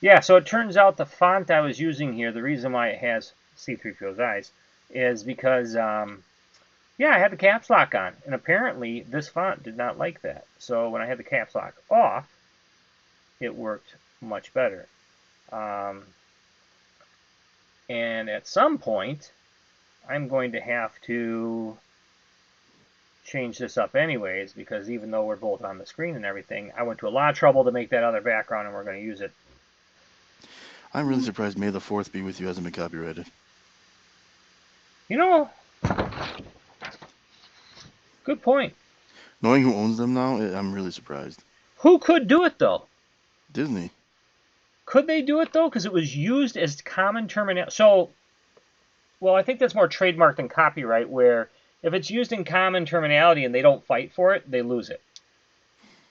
Yeah, so it turns out the font I was using here, the reason why it has C-3PO's eyes, is because, yeah, I had the caps lock on, and apparently this font did not like that. So when I had the caps lock off, it worked much better. Um, and at some point, I'm going to have to change this up anyways, because even though we're both on the screen and everything, I went to a lot of trouble to make that other background, and we're going to use it. I'm really surprised May the 4th be with you hasn't been copyrighted. You know, good point. Knowing who owns them now, I'm really surprised. Who could do it though? Disney. Could they do it though? Because it was used as common terminology. So, well, I think that's more trademark than copyright. Where if it's used in common terminology and they don't fight for it, they lose it.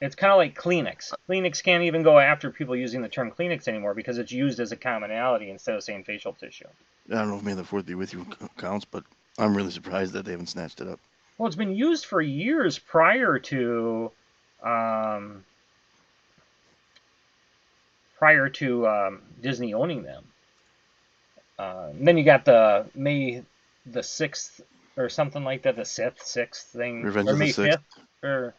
It's kind of like Kleenex. Kleenex can't even go after people using the term Kleenex anymore because it's used as a commonality instead of saying facial tissue. I don't know if May the 4th be with you counts, but I'm really surprised that they haven't snatched it up. Well, it's been used for years um, prior to Disney owning them. Then you got the May the 6th or something like that, the sixth thing, Revenge or of the May 6th. 5th, or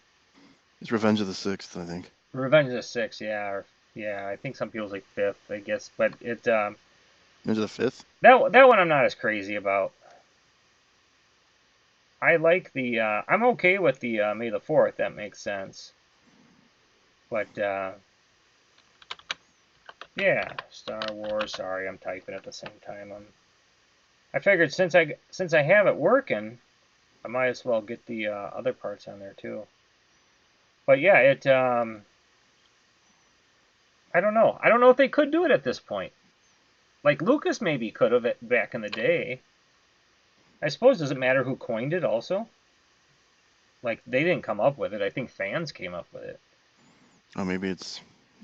It's Revenge of the 6th, I think. Revenge of the 6th, yeah, or, yeah, I think some people say 5th, I guess, but Revenge of the 5th? that one I'm not as crazy about. I like I'm okay with the May the 4th, that makes sense, but yeah, Star Wars. Sorry, I'm typing at the same time. I figured since I have it working, I might as well get the other parts on there too. But yeah, I don't know. I don't know if they could do it at this point. Like Lucas maybe could have it back in the day. I suppose does it matter who coined it also? Like they didn't come up with it. I think fans came up with it. Oh, maybe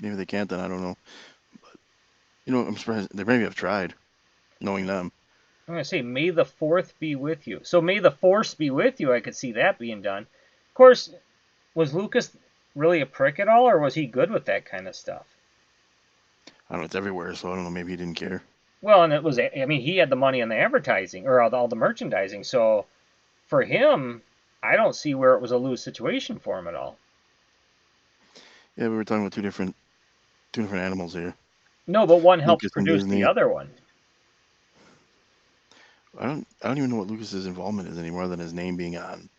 they can't then, I don't know. I'm surprised. They maybe have tried, knowing them. I'm gonna say May the Fourth be with you. So May the Force be with you. I could see that being done. Of course, was Lucas really a prick at all, or was he good with that kind of stuff? I don't know, it's everywhere, so I don't know, maybe he didn't care. Well, and it was, I mean, he had the money on the advertising or all the merchandising. So for him, I don't see where it was a lose situation for him at all. Yeah, we were talking about two different animals here. No, but one helps Lucas and produce the Disney. other one. I don't even know what Lucas's involvement is anymore, other than his name being on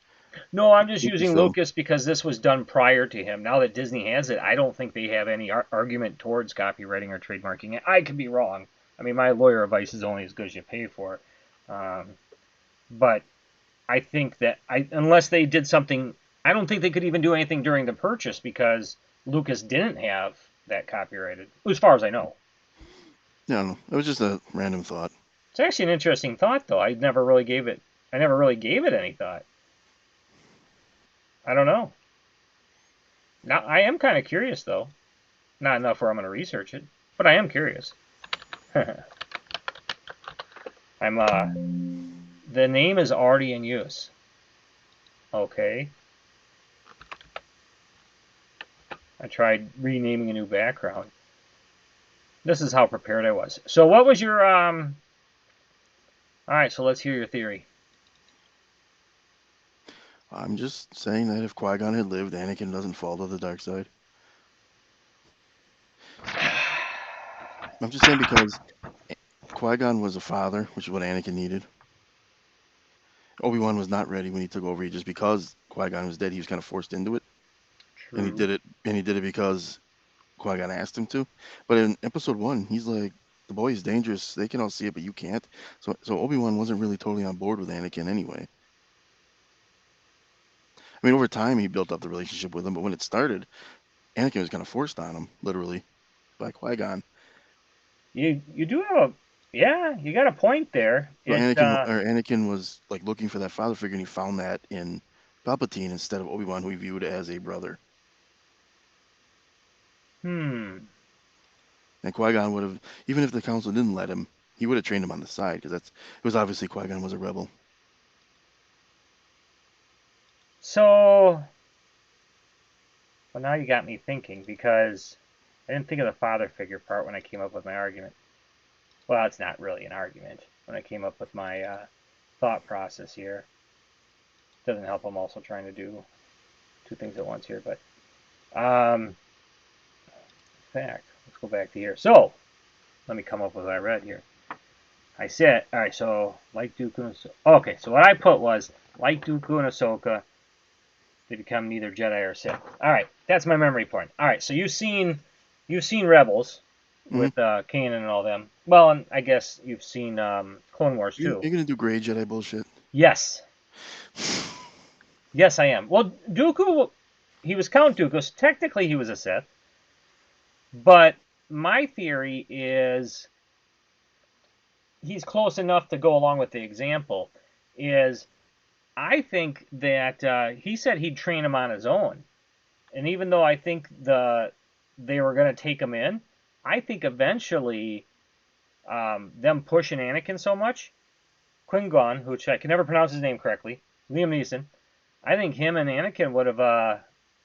No, I'm just using Lucasfilm. Lucas because this was done prior to him. Now that Disney has it, I don't think they have any argument towards copywriting or trademarking it. I could be wrong. I mean, my lawyer advice is only as good as you pay for it. But I think that unless they did something, I don't think they could even do anything during the purchase because Lucas didn't have that copyrighted, as far as I know. Yeah, I don't know. It was just a random thought. It's actually an interesting thought, though. I never really gave it any thought. I don't know. Now I am kind of curious, though. Not enough where I'm going to research it, but I am curious. I'm The name is already in use. Okay. I tried renaming a new background. This is how prepared I was. So what was your all right, so let's hear your theory. I'm just saying that if Qui-Gon had lived, Anakin doesn't fall to the dark side. I'm just saying because Qui-Gon was a father, which is what Anakin needed. Obi-Wan was not ready when he took over. Just because Qui-Gon was dead, he was kind of forced into it, and he True. did it. And he did it because Qui-Gon asked him to. But in Episode 1, he's like, "The boy is dangerous. They can all see it, but you can't." So Obi-Wan wasn't really totally on board with Anakin anyway. I mean, over time he built up the relationship with him, but when it started, Anakin was kind of forced on him, literally, by Qui-Gon. You do have a yeah, you got a point there. So It Anakin was like looking for that father figure, and he found that in Palpatine instead of Obi-Wan, who he viewed as a brother. hmm. And Qui-Gon would have, even if the Council didn't let him, he would have trained him on the side because it was obviously Qui-Gon was a rebel. So well now you got me thinking because I didn't think of the father figure part when I came up with my argument. Well, it's not really an argument. When I came up with my thought process here, doesn't help. I'm also trying to do two things at once here, but in fact, let's go back to here. So let me come up with what I read here. I said, all right, so like Dooku and okay, so what I put was like Dooku and Ahsoka, they become neither Jedi or Sith. All right, that's my memory point. All right, so you've seen Rebels Hmm. with Kanan and all them. Well, and I guess you've seen Clone Wars too. You're gonna do gray Jedi bullshit. Yes, yes, I am. Well, Dooku, he was Count Dooku, so technically he was a Sith. But my theory is he's close enough to go along with the example. Is I think that he said he'd train him on his own, and even though I think they were going to take him in, I think eventually them pushing Anakin so much, Qui-Gon, which I can never pronounce his name correctly, Liam Neeson, I think him and Anakin would have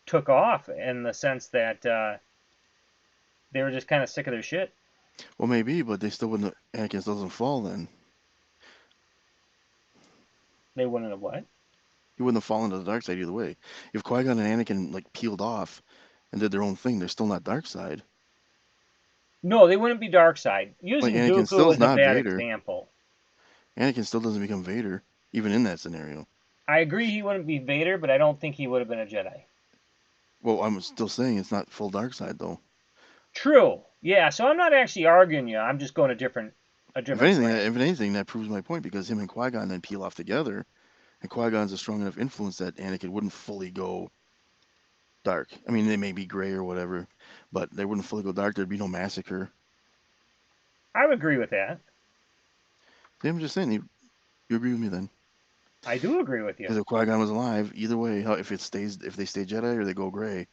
took off in the sense that they were just kind of sick of their shit. Well, maybe, but they still wouldn't. Anakin still doesn't fall then. They wouldn't have what? He wouldn't have fallen to the dark side either way. If Qui-Gon and Anakin like peeled off and did their own thing, they're still not dark side. No, they wouldn't be dark side. Like Using Anakin Dooku still is is a not bad Vader. example. Anakin still doesn't become Vader, even in that scenario. I agree he wouldn't be Vader, but I don't think he would have been a Jedi. Well, I'm still saying it's not full dark side though. True. Yeah, so I'm not actually arguing you. I'm just going a different slant. If anything, that proves my point because him and Qui-Gon then peel off together, and Qui-Gon's a strong enough influence that Anakin wouldn't fully go dark. I mean, they may be gray or whatever, but they wouldn't fully go dark. There'd be no massacre. I would agree with that. See, I'm just saying, you agree with me then? I do agree with you. Because if Qui-Gon was alive, either way, if they stay Jedi or they go gray,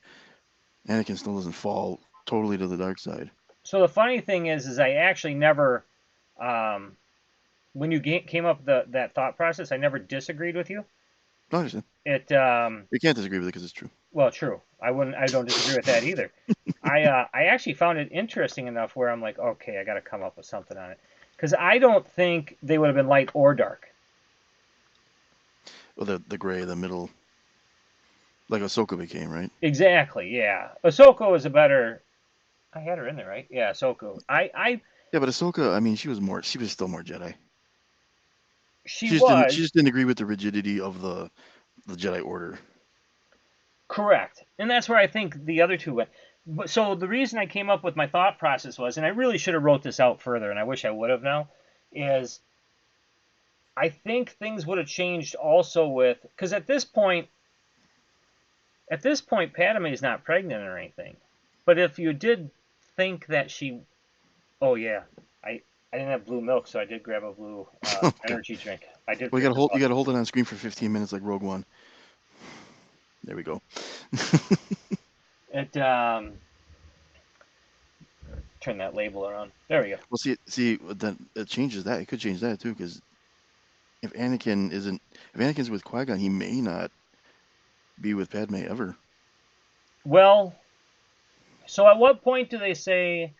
Anakin still doesn't fall totally to the dark side. So the funny thing is I actually never, when you came up with that thought process, I never disagreed with you. I understand. It, You can't disagree with it because it's true. well, true. I don't disagree with that either. I actually found it interesting enough where I'm like, okay, I got to come up with something on it, because I don't think they would have been light or dark. Well, the gray, the middle, like Ahsoka became, right? Exactly. Yeah. Ahsoka was a better. I had her in there, right? Yeah, Ahsoka. Yeah, but Ahsoka, I mean, she was still more Jedi. She She was just didn't agree with the rigidity of the Jedi Order. correct, and that's where I think the other two went. But so the reason I came up with my thought process was, and I really should have wrote this out further, and I wish I would have now, is I think things would have changed also with because at this point, Padme is not pregnant or anything. But if you did think that she, oh yeah, I didn't have blue milk, so I did grab a blue Okay. energy drink. I did. Well, forget you about gotta hold it on screen for 15 minutes like Rogue One. There we go. it. Turn that label around. There we go. Well, then it changes that. It could change that too, because if Anakin's with Qui-Gon, he may not be with Padme ever. Well, so at what point do they say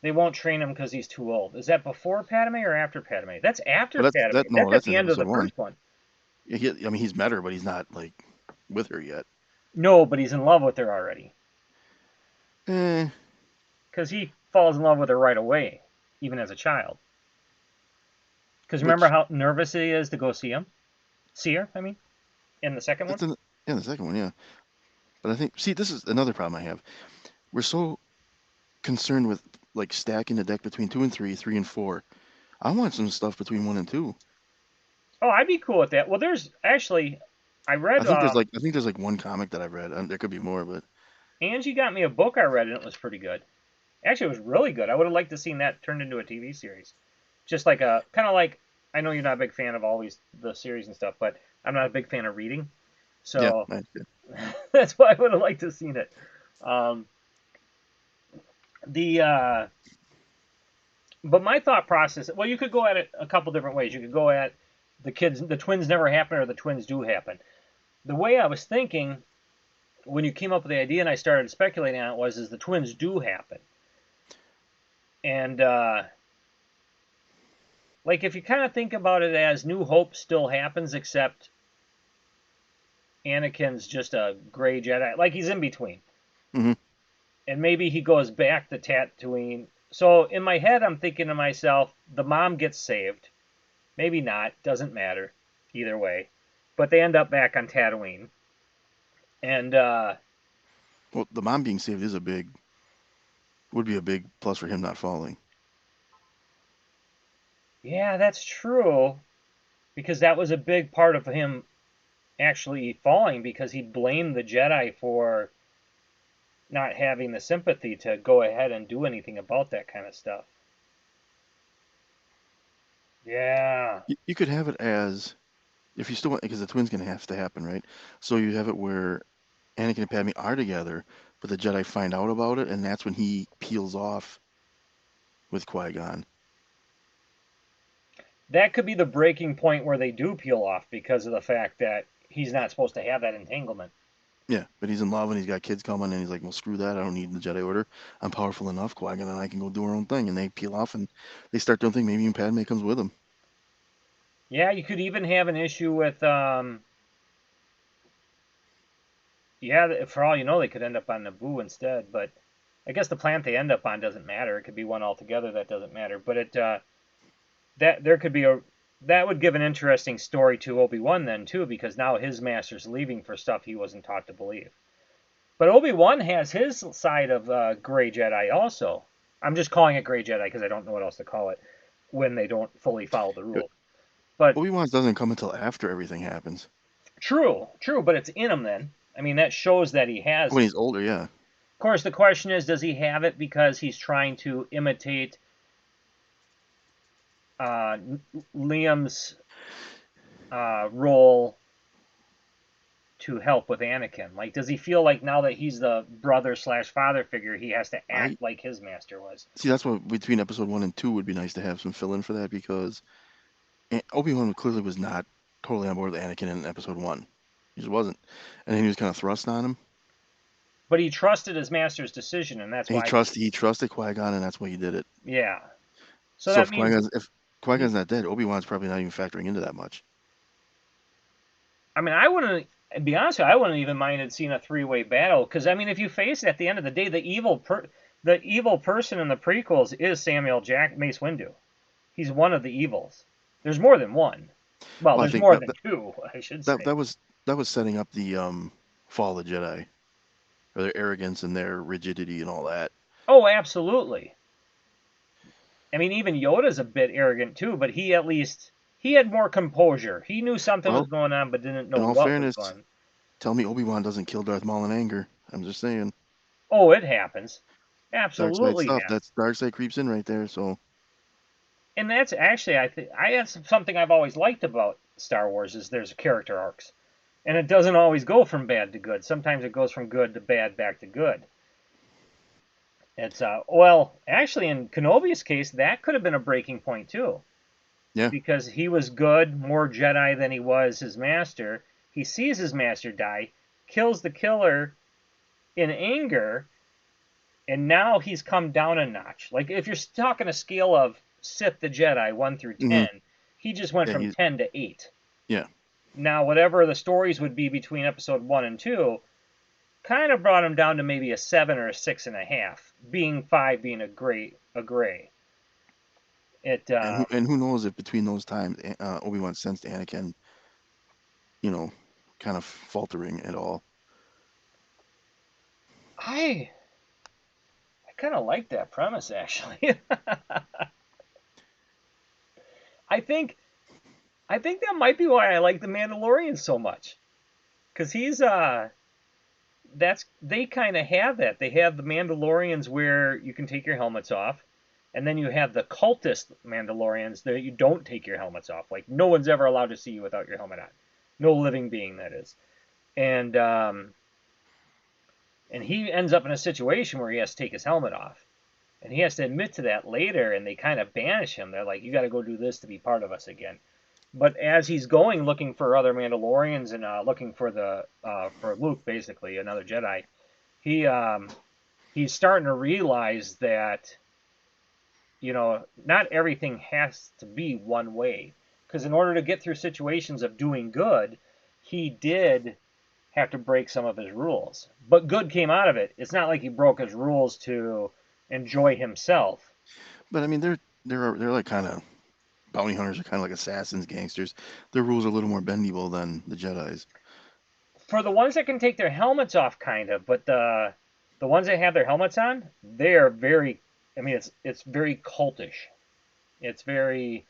they won't train him because he's too old? Is that before Padme or after Padme? That's after But Padme. That's at that's the in end of episode the one. first one. I mean, he's met her, but he's not like with her yet. No, but he's in love with her already. Eh, Because he falls in love with her right away, even as a child. Because remember which how nervous he is to go see her, I mean, in the second one? that's in the second one, yeah. But I think, this is another problem I have. We're so concerned with like stacking the deck between 2 and 3, 3 and 4. I want some stuff between 1 and 2. Oh, I'd be cool with that. Well, there's actually, I read, I think there's like one comic that I've read. There could be more, but Angie got me a book I read, and it was pretty good. Actually, it was really good. I would have liked to seen that turned into a TV series. Just like kind of like, I know you're not a big fan of all the series and stuff, but I'm not a big fan of reading. yeah, So I see. that's why I would have liked to have seen it. Um, the but my thought process, well, you could go at it a couple different ways. You could go at the twins never happen or the twins do happen. The way I was thinking when you came up with the idea and I started speculating on it is the twins do happen. And like if you kind of think about it as New Hope still happens, except Anakin's just a gray Jedi, like he's in between. Hmm. And maybe he goes back to Tatooine. So in my head, I'm thinking to myself, the mom gets saved. Maybe not. Doesn't matter. Either way. But they end up back on Tatooine. And Well, the mom being saved would be a big plus for him not falling. yeah, that's true. Because that was a big part of him actually falling because he blamed the Jedi for not having the sympathy to go ahead and do anything about that kind of stuff. Yeah. You could have it as if you still want, because the twins gonna have to happen, right? So you have it where Anakin and Padme are together, but the Jedi find out about it, and that's when he peels off with Qui-Gon. That could be the breaking point where they do peel off because of the fact that he's not supposed to have that entanglement. Yeah, but he's in love and he's got kids coming, and he's like, "Well, screw that! I don't need the Jedi Order. I'm powerful enough, Qui-Gon, and I can go do our own thing." And they peel off and they start doing thing. Maybe even Padme comes with them. Yeah, you could even have an issue with, yeah, for all you know, they could end up on Naboo instead. But I guess the planet they end up on doesn't matter. It could be one altogether that doesn't matter. But that there could be that would give an interesting story to Obi-Wan then too, because now his master's leaving for stuff he wasn't taught to believe. But Obi-Wan has his side of Gray Jedi also. I'm just calling it Gray Jedi because I don't know what else to call it when they don't fully follow the rules. But Obi-Wan's doesn't come until after everything happens. true, true, but it's in him then. I mean, that shows that he has When it. he's older, yeah. Of course, the question is, does he have it because he's trying to imitate uh, Liam's role to help with Anakin? Like, does he feel like now that he's the brother slash father figure, he has to I act like his master was? see. That's what between episode 1 and 2 would be nice to have some fill in for that because Obi-Wan clearly was not totally on board with Anakin in episode 1. He just wasn't, and then he was kind of thrust on him. But he trusted his master's decision, and that's And why. he trusted Qui-Gon, and that's why he did it. Yeah. So So that means if Qui-Gon's not dead, Obi-Wan's probably not even factoring into that much. I mean, I wouldn't. And be honest with you, I wouldn't even mind seeing a three-way battle because I mean, if you face it at the end of the day, the evil person in the prequels is Samuel Jack Mace Windu. He's one of the evils. There's more than one. Well, Well, I there's think more than two, I should say. that was setting up the fall of the Jedi, or their arrogance and their rigidity and all that. Oh, absolutely. I mean, even Yoda's a bit arrogant too, but he had more composure. He knew something was Well, going on, but didn't know in all what was fairness, going on. tell me Obi-Wan doesn't kill Darth Maul in anger. I'm just saying, Oh, it happens. dark side Absolutely stuff. happens. That's dark side creeps in right there. So And that's actually I think that's something I've always liked about Star Wars is there's character arcs, and it doesn't always go from bad to good. Sometimes it goes from good to bad back to good. It's well, actually in Kenobi's case, that could have been a breaking point too, yeah, because he was good, more Jedi than he was his master. He sees his master die, kills the killer in anger, and now he's come down a notch. Like if you're talking a scale of Sith the Jedi 1 through 10, he just went yeah, from 10 to 8. yeah. Now whatever the stories would be between episode 1 and 2 kind of brought him down to maybe a 7 or a 6.5, being 5 being a gray. It And who knows if between those times Obi-Wan sensed Anakin, you know, kind of faltering at all. I kind of like that premise actually. I think I think that might be why I like the Mandalorian so much, because he's that's they kind of have that. They have the Mandalorians where you can take your helmets off, and then you have the cultist Mandalorians that you don't take your helmets off. Like no one's ever allowed to see you without your helmet on, no living being that is, and and he ends up in a situation where he has to take his helmet off, and he has to admit to that later, and they kind of banish him. They're like, you got to go do this to be part of us again. But as he's going looking for other Mandalorians and looking for the for Luke, basically another Jedi, he he's starting to realize that not everything has to be one way. Because in order to get through situations of doing good, he did have to break some of his rules. But good came out of it. It's not like he broke his rules to enjoy himself. But I mean, they're like kind of bounty hunters are kind of like assassins, gangsters. Their rules are a little more bendable than the Jedi's. For the ones that can take their helmets off, kind of, but the ones that have their helmets on, they're very. I mean, it's very cultish. It's very.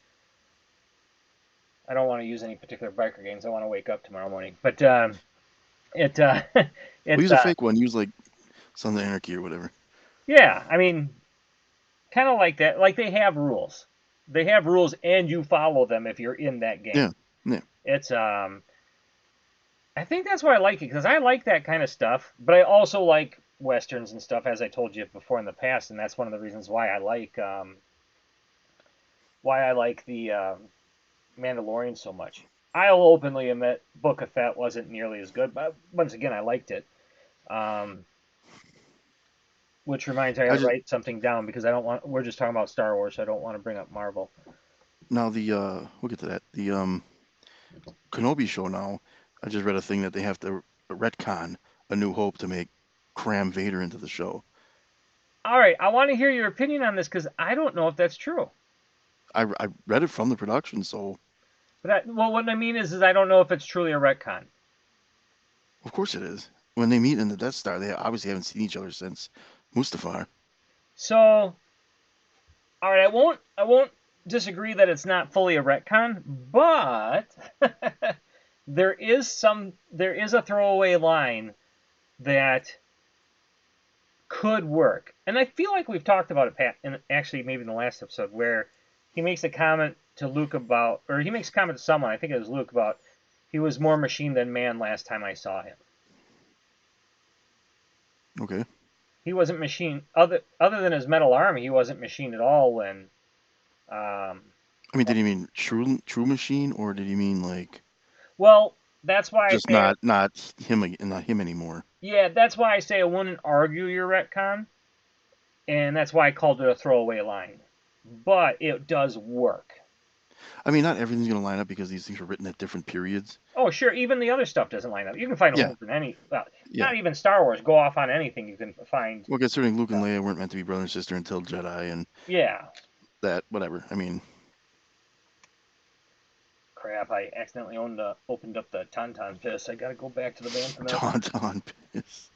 I don't want to use any particular biker games. I want to wake up tomorrow morning, but it We'll it's use a fake one. Use like Sons of Anarchy or whatever. yeah. I mean, kind of like that. Like they have rules. They have rules, and you follow them if you're in that game. Yeah, yeah. It's I think that's why I like it because I like that kind of stuff, but I also like westerns and stuff, as I told you before in the past, and that's one of the reasons why I like the Mandalorian so much. I'll openly admit Book of Fett wasn't nearly as good, but once again, I liked it. Um, which reminds me, I I got to just write something down because I don't want. We're just talking about Star Wars, so I don't want to bring up Marvel. now the we'll get to that. The Kenobi show now. I just read a thing that they have to retcon A New Hope to make cram Vader into the show. All right, I want to hear your opinion on this because I don't know if that's true. I read it from the production, so Well, what I mean is I don't know if it's truly a retcon. of course it is. When they meet in the Death Star, they obviously haven't seen each other since Mustafar. So, all right, I won't disagree that it's not fully a retcon, but there is a throwaway line that could work, and I feel like we've talked about it, Pat, and actually maybe in the last episode where he makes a comment to Luke about, or he makes a comment to someone, I think it was Luke, about he was more machine than man last time I saw him. Okay. He wasn't machine other than his metal arm. He wasn't machine at all when. Um, I mean, did he mean true machine, or did he mean like well, that's why I just say not him anymore? yeah. That's why I say I wouldn't argue your retcon, and that's why I called it a throwaway line. But it does work. I mean, not everything's gonna line up because these things were written at different periods. Oh, sure. Even the other stuff doesn't line up. You can find Yeah, holes in any. Well, yeah. not even Star Wars. Go off on anything. You can find. Well, considering Luke and Leia weren't meant to be brother and sister until Jedi, and Yeah. that whatever. I mean, Crap! I accidentally opened up the Tauntaun piss. I got to go back to the Bantha. Tauntaun piss.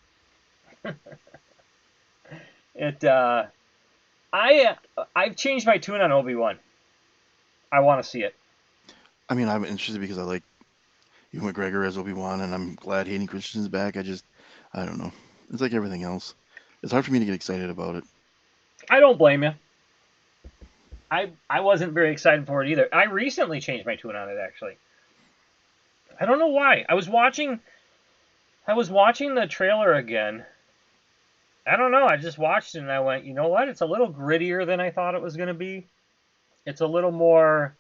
It. I've changed my tune on Obi-Wan. I want to see it. I mean, I'm interested because I like Ewan McGregor as Obi-Wan, and I'm glad Hayden Christensen's back. I don't know. It's like everything else. It's hard for me to get excited about it. I don't blame you. I wasn't very excited for it either. I recently changed my tune on it actually. I don't know why. I was watching the trailer again. I don't know. I just watched it and I went, you know what? It's a little grittier than I thought it was going to be. It's a little more.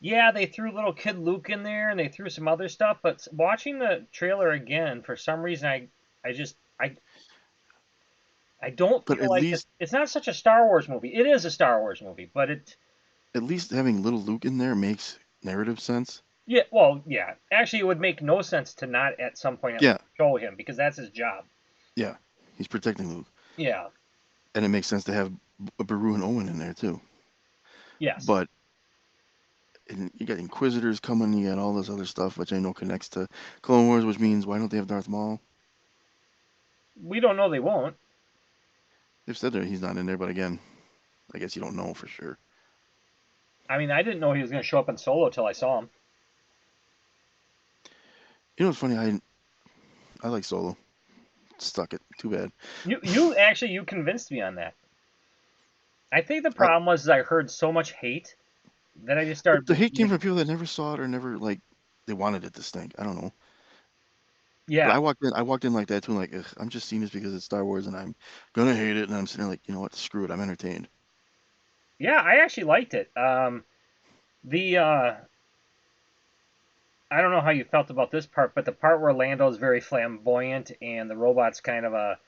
Yeah, they threw little kid Luke in there and they threw some other stuff, but watching the trailer again, for some reason, I just I don't But feel like it's not such a Star Wars movie. It is a Star Wars movie, but at least having little Luke in there makes narrative sense. yeah, well, yeah. Actually, it would make no sense to not at some point at Yeah, least show him because that's his job. yeah. He's protecting Luke, Yeah. and it makes sense to have Beru and Owen in there too. Yes. But you got Inquisitors coming, you got all this other stuff, which I know connects to Clone Wars, which means why don't they have Darth Maul? We don't know they won't. They've said that he's not in there, but again, I guess you don't know for sure. I mean, I didn't know he was going to show up in Solo till I saw him. You know what's funny? I like Solo. Stuck it. Too bad. You convinced me on that. I think the I, problem was is I heard so much hate that I just started the hate came believing. from people that never saw it or never like they wanted it to stink. I don't know. But Yeah. I walked in like that too, like ugh, I'm just seeing this because it's Star Wars and I'm gonna hate it, and I'm sitting there like, you know what? Screw it. I'm entertained. Yeah, I actually liked it. The I don't know how you felt about this part, but the part where Lando's very flamboyant and the robot's kind of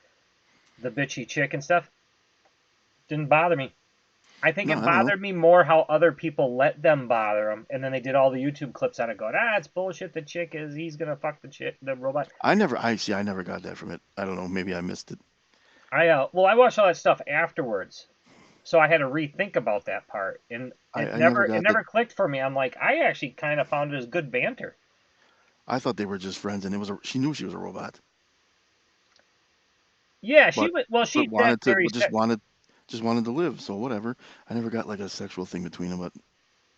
the bitchy chick and stuff didn't bother me. I think No, it I don't know. bothered me more how other people let them bother them, and then they did all the YouTube clips on it, going, "Ah, it's bullshit. The chick is he's gonna fuck the chick, the robot." I never got that from it. I don't know. Maybe I missed it. I watched all that stuff afterwards, so I had to rethink about that part, and I never it got that. never clicked for me. I'm like, I actually kind of found it as good banter. I thought they were just friends, and she knew she was a robot, Yeah, she but was. Well, but she that wanted to, very but just wanted to live. So whatever. I never got like a sexual thing between them, but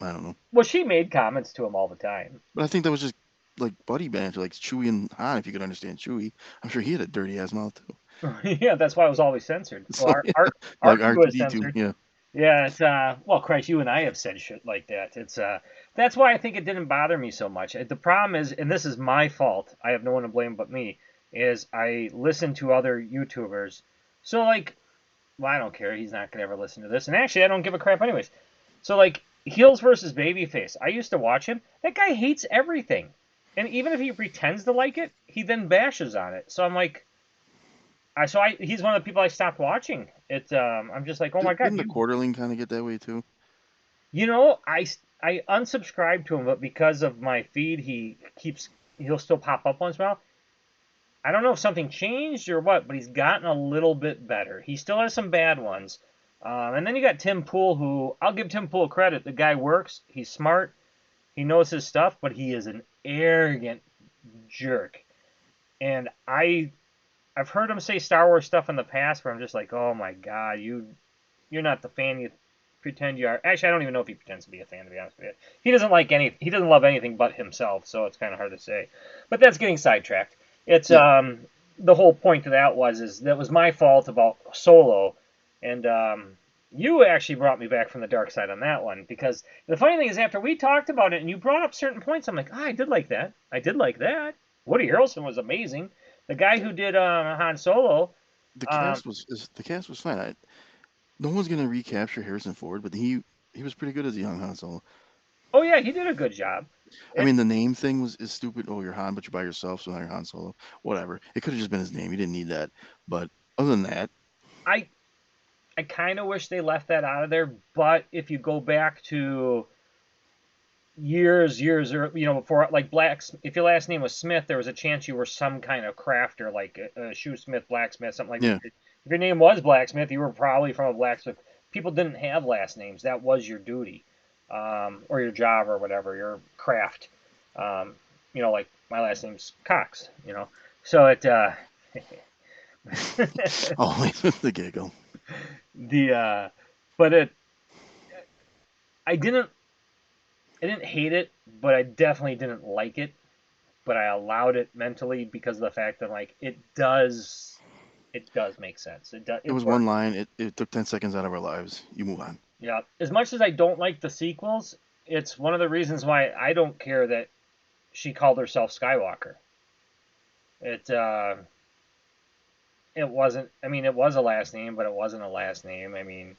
I don't know. well, she made comments to him all the time. But I think that was just like buddy banter, like Chewie and Han. If you could understand Chewie, I'm sure he had a dirty ass mouth too. Yeah, that's why it was always censored. Well, So yeah, our like two was R2D2. censored. Yeah, Yeah, it's well, Christ, you and I have said shit like that. It's that's why I think it didn't bother me so much. The problem is, and this is my fault. I have no one to blame but me. Is I listen to other YouTubers, so like, well, I don't care. He's not gonna ever listen to this, and actually, I don't give a crap anyways. So like, heels versus babyface. I used to watch him. That guy hates everything, and even if he pretends to like it, he then bashes on it. So I'm like, he's one of the people I stopped watching. I'm just like, oh my god, didn't the Quarterling kind of get that way too? you know, I unsubscribed to him, but because of my feed, he'll still pop up once in a while. I don't know if something changed or what, but he's gotten a little bit better. He still has some bad ones. And then you got Tim Pool, who I'll give Tim Pool credit. The guy works. He's smart. He knows his stuff, but he is an arrogant jerk. And I've heard him say Star Wars stuff in the past where I'm just like, oh my god, you're not the fan you pretend you are. Actually, I don't even know if he pretends to be a fan, to be honest with you. He doesn't love anything but himself, so it's kind of hard to say. But that's getting sidetracked. It's Yeah, the whole point of that is that was my fault about Solo, and you actually brought me back from the dark side on that one, because the funny thing is after we talked about it and you brought up certain points, I'm like, I did like that. I did like that. Woody Harrelson was amazing. The guy who did Han Solo, um, the cast was fine. No one's gonna recapture Harrison Ford, but he was pretty good as a young Han Solo. oh yeah, he did a good job. I It, mean, the name thing is stupid. Oh, you're Han, but you're by yourself, so now you're Han Solo. Whatever. It could have just been his name. You didn't need that. But other than that, I I kind of wish they left that out of there. But if you go back to years, or before, like if your last name was Smith, there was a chance you were some kind of crafter, like a shoesmith, blacksmith, something like that. yeah, If your name was blacksmith, you were probably from a blacksmith. People didn't have last names. That was your duty, or your job, or whatever, your craft. Um, like my last name's Cox. So always with the giggle. the but I didn't I didn't hate it, but I definitely didn't like it. But I allowed it mentally because of the fact that like it does make sense. It It was one works. line. It took 10 seconds out of our lives. You move on. Yeah. As much as I don't like the sequels, it's one of the reasons why I don't care that she called herself Skywalker. It it wasn't. I mean, it was a last name, but it wasn't a last name. I mean,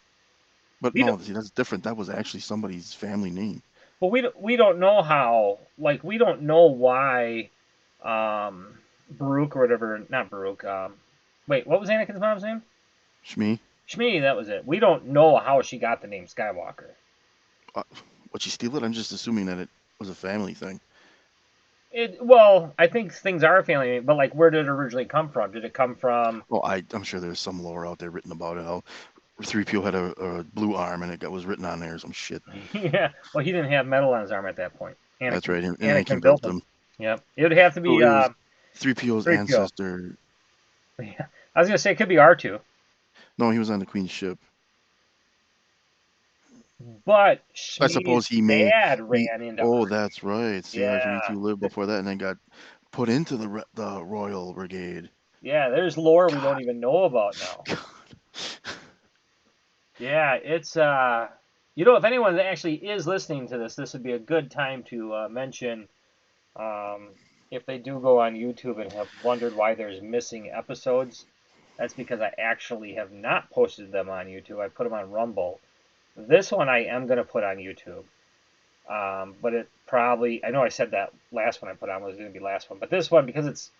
But we don't, no, see, that's different. That was actually somebody's family name. but we don't know how. Like we don't know why. Baruch or whatever. Not Baruch. Wait, what was Anakin's mom's name? Shmi. Shmi, that was it. We don't know how she got the name Skywalker. Uh, would she steal it? I'm just assuming that it was a family thing. Well, I think things are family, but like, where did it originally come from? Did it come from? Well, I'm sure there's some lore out there written about it. How 3PO had a blue arm and was written on there or some shit. Yeah. Well, he didn't have metal on his arm at that point. That's Anakin. right. And Anakin Anakin built built him. them. Yep. It would have to So be it was 3PO's 3PO. ancestor. Yeah. I was gonna say it could be R2, No, he was on the Queen's ship. but I Shmi's suppose he may. dad He. ran into Oh, R2. that's right. See, Yeah. R2D2 lived before that and then got put into the Royal Brigade. Yeah. There's lore we don't God. even know about now. God. Yeah. It's if anyone actually is listening to this would be a good time to mention. Um, if they do go on YouTube and have wondered why there's missing episodes, that's because I actually have not posted them on YouTube. I put them on Rumble. This one I am going to put on YouTube. But it probably, I know I said that last one I put on was going to be last one, but this one, because it's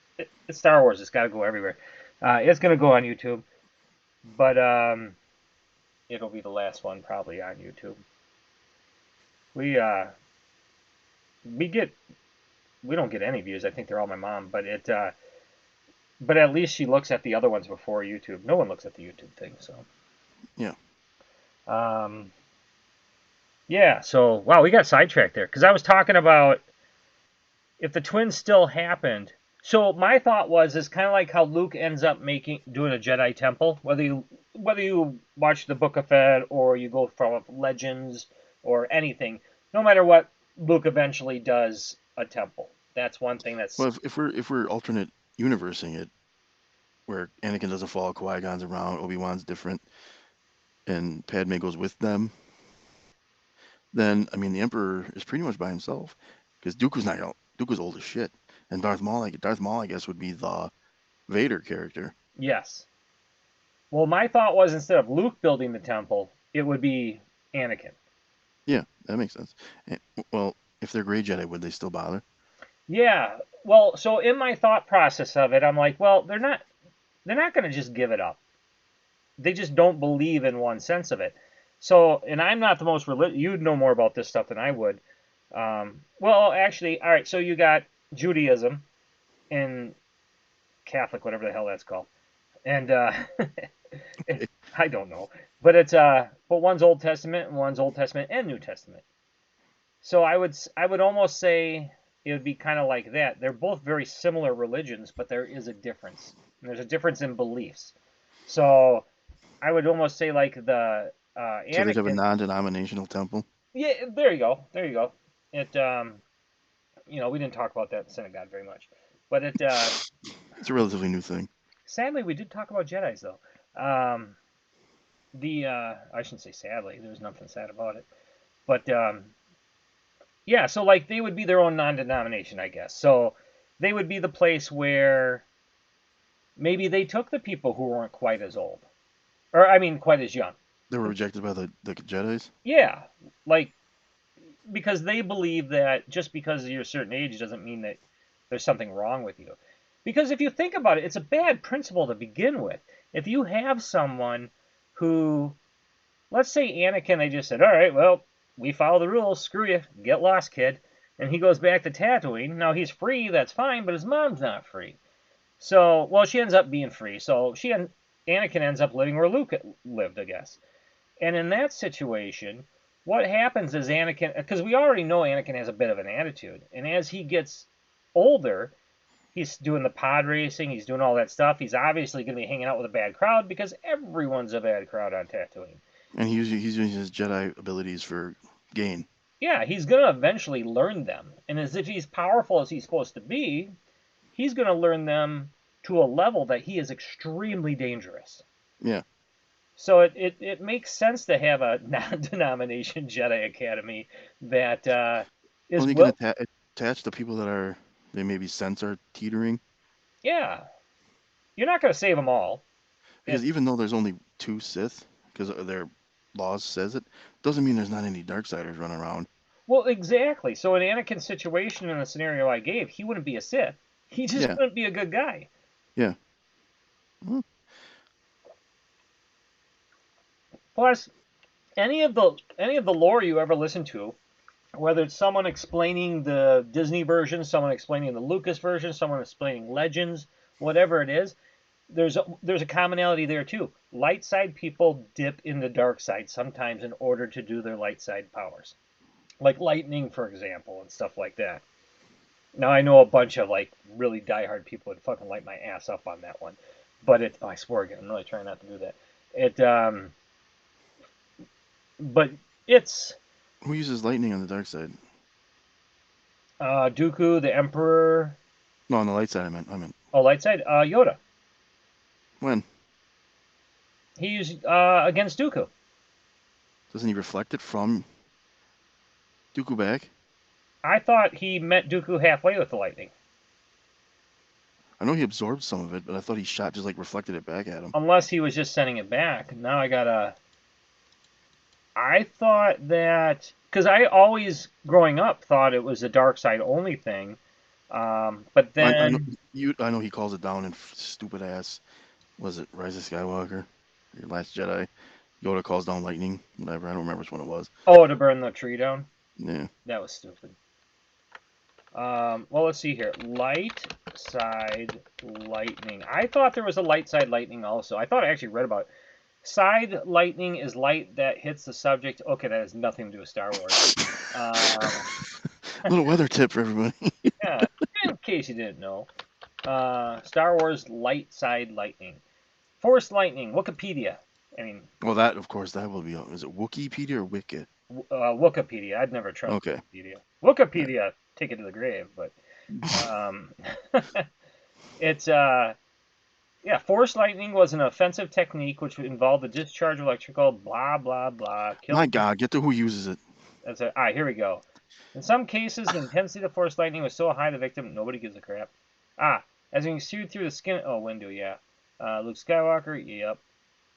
Star Wars, it's got to go everywhere. It's going to go on YouTube, but it'll be the last one probably on YouTube. We we get we don't get any views. I think they're all my mom, but at least she looks at the other ones before YouTube. No one looks at the YouTube thing, so Yeah. um, yeah. So wow, we got sidetracked there because I was talking about if the twins still happened. So my thought was it's kind of like how Luke ends up doing a Jedi temple. Whether you watch the Book of Fett or you go from Legends or anything, no matter what, Luke eventually does a temple. That's one thing that's Well, if we're alternate universing it, where Anakin doesn't fall, Qui-Gon's around, Obi-Wan's different, and Padme goes with them, then I mean the Emperor is pretty much by himself, because Dooku's not out. Dooku's old as shit, and Darth Maul, I guess, would be the Vader character. yes. Well, my thought was instead of Luke building the temple, it would be Anakin. Yeah, that makes sense. Well, if they're Grey Jedi, would they still bother? Yeah. Well, so in my thought process of it, I'm like, well, they're not going to just give it up. They just don't believe in one sense of it. So, and I'm not the most religious. You'd know more about this stuff than I would. Well, actually, all right. So you got Judaism and Catholic, whatever the hell that's called, and I don't know, but but one's Old Testament and one's Old Testament and New Testament. So I would almost say it would be kind of like that. They're both very similar religions, but there is a difference. And there's a difference in beliefs. So I would almost say like the So they'd have a Anakin. non-denominational temple. Yeah, there you go. There you go. It we didn't talk about that in Synagogue very much, but It's a relatively new thing. sadly we did talk about Jedi's though. Um, the I shouldn't say sadly. There's nothing sad about it, but yeah. So like they would be their own non-denomination, I guess. So they would be the place where maybe they took the people who weren't quite as old, or I mean, quite as young. They were rejected by the Jedi's. Yeah, like because they believe that just because you're a certain age doesn't mean that there's something wrong with you. Because if you think about it, it's a bad principle to begin with. If you have someone who, let's say Anakin, they just said, all right, well, we follow the rules, screw you, get lost, kid. And he goes back to Tatooine. Now he's free, that's fine, but his mom's not free. So, well, she ends up being free. So Anakin ends up living where Luke lived, I guess. And in that situation, what happens is Anakin, because we already know Anakin has a bit of an attitude, and as he gets older, he's doing the pod racing, he's doing all that stuff. He's obviously going to be hanging out with a bad crowd because everyone's a bad crowd on Tatooine. And he's using his Jedi abilities for gain. Yeah, he's going to eventually learn them. And as if he's powerful as he's supposed to be, he's going to learn them to a level that he is extremely dangerous. Yeah. So it makes sense to have a non-denomination Jedi Academy that is Well, you can attach the people that they maybe sense are teetering. yeah. You're not going to save them all. Because even though there's only 2 Sith, because their laws says it, doesn't mean there's not any Darksiders running around. Well, exactly. So in Anakin's situation in the scenario I gave, he wouldn't be a Sith. He just Yeah. wouldn't be a good guy. Yeah. Well, Plus, any of the lore you ever listen to, whether it's someone explaining the Disney version, someone explaining the Lucas version, someone explaining Legends, whatever it is, there's a commonality there too. Light side people dip in the dark side sometimes in order to do their light side powers, like lightning, for example, and stuff like that. Now I know a bunch of like really diehard people would fucking light my ass up on that one, but I swore again. I'm really trying not to do that. But it's who uses lightning on the dark side? Dooku, the Emperor. No, on the light side, I meant. Oh, light side. Yoda. When? He used against Dooku. Doesn't he reflect it from Dooku back? I thought he met Dooku halfway with the lightning. I know he absorbed some of it, but I thought he just like reflected it back at him. Unless he was just sending it back. Now I gotta. I thought that because I always growing up thought it was a dark side only thing, but I know then I know he calls it down in stupid ass. Was it Rise of Skywalker? Your Last Jedi. Yoda calls down lightning. Whatever. I don't remember which one it was. oh, to burn the tree down, Yeah. that was stupid. Well, let's see here. Light side lightning. I thought there was a light side lightning also. I thought I actually read about it. Side lightning is light that hits the subject. Okay, that has nothing to do with Star Wars. Um, Little weather tip for everybody. yeah, in case you didn't know. Star Wars light side lightning. Force lightning. Wikipedia. I mean, Well, that of course that will be. Is it Wookieepedia or Wicket? Wikipedia. I'd never trust Okay. Wikipedia. Yeah. Wikipedia, take it to the grave. But um, it's yeah. Force lightning was an offensive technique which involved the discharge of electrical blah blah blah. My Killing. God, get to who uses it. That's it. All right, here we go. In some cases, the intensity of force lightning was so high the victim nobody gives a crap. Ah, as being shoot through the skin. Oh, Windu, yeah. Luke Skywalker, yep.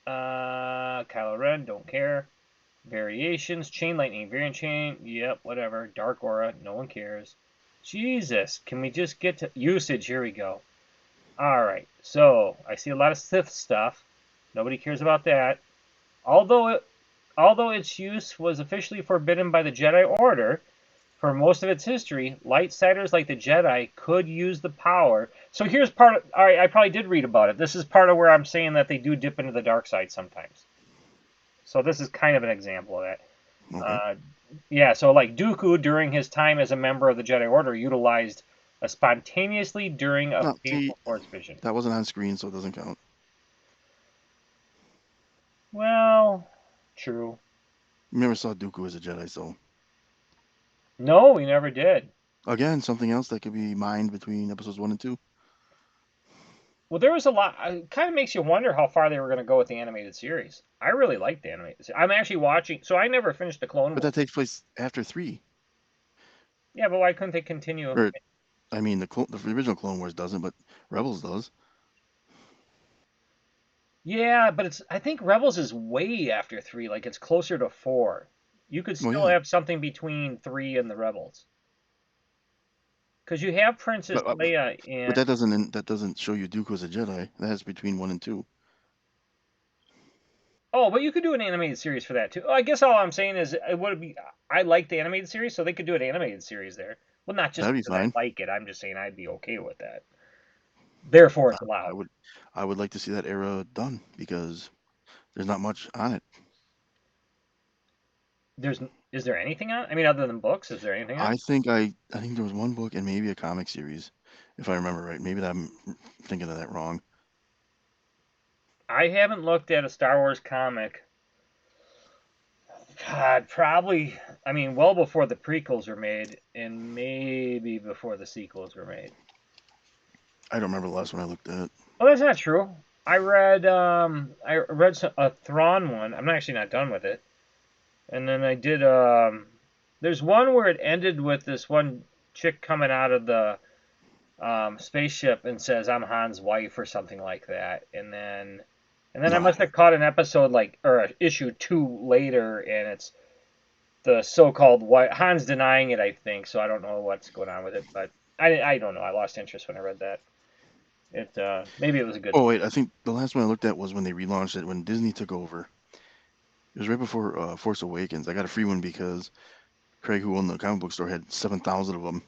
Kylo Ren, don't care. Variations, chain lightning, variant chain, yep, whatever. Dark aura, no one cares. Jesus, can we just get to usage? Here we go. All right, so I see a lot of Sith stuff. Nobody cares about that. Although its use was officially forbidden by the Jedi Order, for most of its history, lightsiders like the Jedi could use the power. So here's part of, all right, I probably did read about it. This is part of where I'm saying that they do dip into the dark side sometimes. So this is kind of an example of that. Okay. Uh, yeah, so like Dooku during his time as a member of the Jedi Order utilized spontaneously during a No, see, painful force vision. that wasn't on screen, so it doesn't count. Well, true. We never saw Dooku as a Jedi, so No, we never did. again, something else that could be mined between episodes 1 and 2. Well, there was a lot. It kind of makes you wonder how far they were going to go with the animated series. I really liked the animated series. I'm actually watching. So I never finished the Clone But Wars. that takes place after 3. Yeah, but why couldn't they continue? Or, I mean, the original Clone Wars doesn't, but Rebels does. Yeah, but it's. I think Rebels is way after 3. Like it's closer to 4. You could Well, still yeah. have something between 3 and the Rebels. Because you have Princess But, Leia but in. that doesn't show you Dooku as a Jedi. That has between 1 and 2. Oh, but you could do an animated series for that too. I guess all I'm saying is it would be. I like the animated series, so they could do an animated series there. Well, not just That'd be because I fine. like it. I'm just saying I'd be okay with that. Therefore, I it's I allowed. would, I would like to see that era done because there's not much on it. There's is there anything on? I mean, other than books, is there anything on? I think there was one book and maybe a comic series, if I remember right. Maybe I'm thinking of that wrong. I haven't looked at a Star Wars comic. God, probably. I mean, well before the prequels were made, and maybe before the sequels were made. I don't remember the last one I looked at. Well, that's not true. I read a Thrawn one. I'm actually not done with it. And then I did there's one where it ended with this one chick coming out of the spaceship and says I'm Han's wife or something like that. And then I No, must have caught an episode like or issue 2 later and it's the so-called wife. Han's denying it, I think, so I don't know what's going on with it, but I don't know. I lost interest when I read that. It maybe it was a good. oh wait, I think the last one I looked at was when they relaunched it when Disney took over. It was right before Force Awakens. I got a free one because Craig, who owned the comic book store, had 7,000 of them,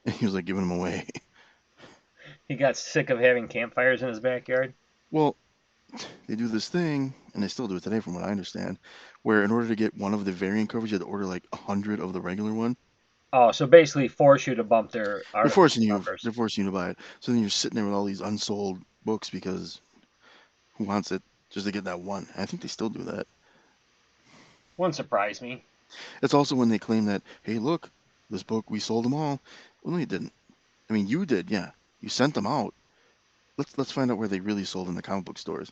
and he was like giving them away. He got sick of having campfires in his backyard. Well, they do this thing, and they still do it today, from what I understand, where in order to get one of the variant covers, you had to order like 100 of the regular one. Oh, so basically force you to bump their They're artificial forcing you. numbers. They're forcing you to buy it. So then you're sitting there with all these unsold books because who wants it just to get that one? I think they still do that. Wouldn't surprise me. It's also when they claim that, hey, look, this book we sold them all. Well, no, you didn't. I mean, you did, yeah. You sent them out. Let's find out where they really sold in the comic book stores.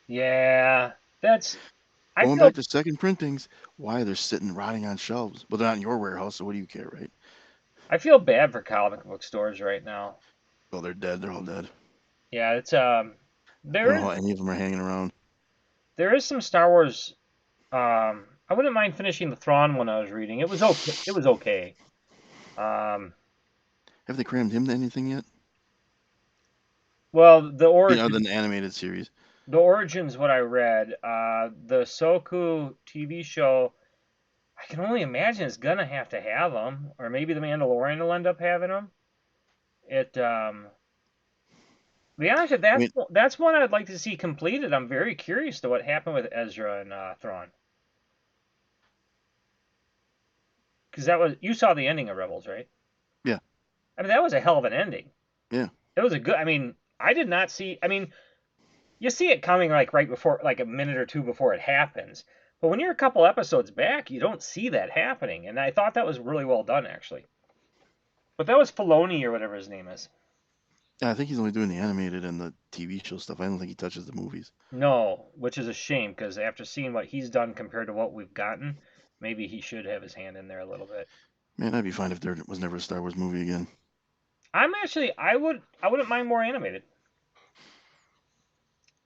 Yeah, that's. I Going feel back to second printings, why they're sitting rotting on shelves, but they're not in your warehouse. So what do you care, right? I feel bad for comic book stores right now. Well, they're dead. They're all dead. Yeah, it's I don't there know how is any of them are hanging around. There is some Star Wars. I wouldn't mind finishing the Thrawn one I was reading. It was okay. It was okay. Um, Have they crammed him to anything yet? well, Other than the animated series. the origins, what I read, the Soku TV show. I can only imagine it's gonna have to have them, or maybe the Mandalorian will end up having them. It To be honest, I mean, that's one I'd like to see completed. I'm very curious to what happened with Ezra and Thrawn, because that was you saw the ending of Rebels, right? yeah, I mean, that was a hell of an ending. yeah. It was a good. I mean, I did not see. I mean, you see it coming like right before, like a minute or two before it happens. But when you're a couple episodes back, you don't see that happening, and I thought that was really well done, actually. But that was Filoni or whatever his name is. I think he's only doing the animated and the TV show stuff. I don't think he touches the movies. No, which is a shame because after seeing what he's done compared to what we've gotten, maybe he should have his hand in there a little bit. Man, I'd be fine if there was never a Star Wars movie again. I wouldn't mind more animated.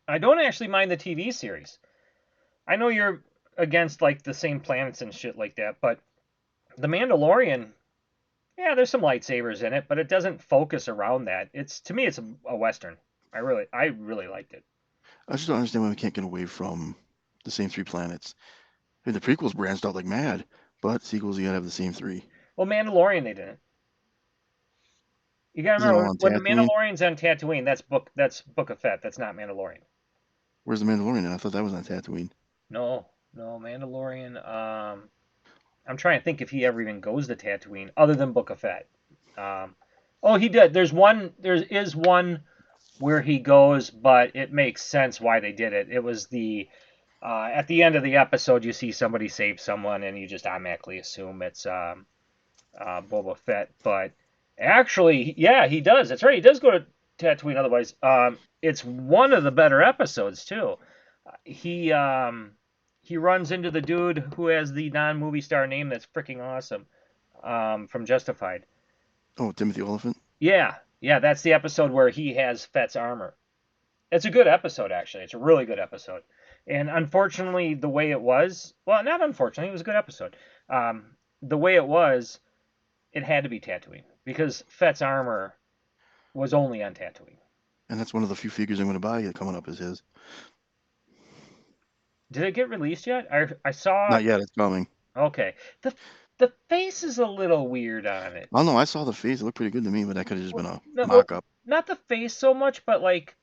I don't actually mind the TV series. I know you're against like the same planets and shit like that, but The Mandalorian, yeah, there's some lightsabers in it, but it doesn't focus around that. It's to me it's a western. I really liked it. I just don't understand why we can't get away from the same three planets. I mean, the prequels branched out like mad, but sequels you gotta have the same three. Well, Mandalorian they didn't. You gotta Isn't it all remember on when the Tatooine? Mandalorian's on Tatooine, that's Book of Fett. That's not Mandalorian. Where's the Mandalorian? I thought that was on Tatooine. No, Mandalorian. I'm trying to think if he ever even goes to Tatooine other than Book of Fett. Um, oh, he did. There is one where he goes, but it makes sense why they did it. It was at the end of the episode, you see somebody save someone, and you just automatically assume it's Boba Fett. But actually, yeah, he does. That's right. He does go to Tatooine. Otherwise, it's one of the better episodes too. He um, he runs into the dude who has the non-movie star name that's freaking awesome from Justified. Oh, Timothy Oliphant. Yeah, yeah, that's the episode where he has Fett's armor. It's a good episode, actually. It's a really good episode. And unfortunately, the way it was, well, not unfortunately, it was a good episode. The way it was, it had to be Tatooine because Fett's armor was only on Tatooine. And that's one of the few figures I'm going to buy coming up is his. Did it get released yet? I saw. Not yet. It's coming. Okay, the the face is a little weird on it. I don't know. I saw the face. It looked pretty good to me, but that could have just been a Well, mock-up. not the face so much, but like,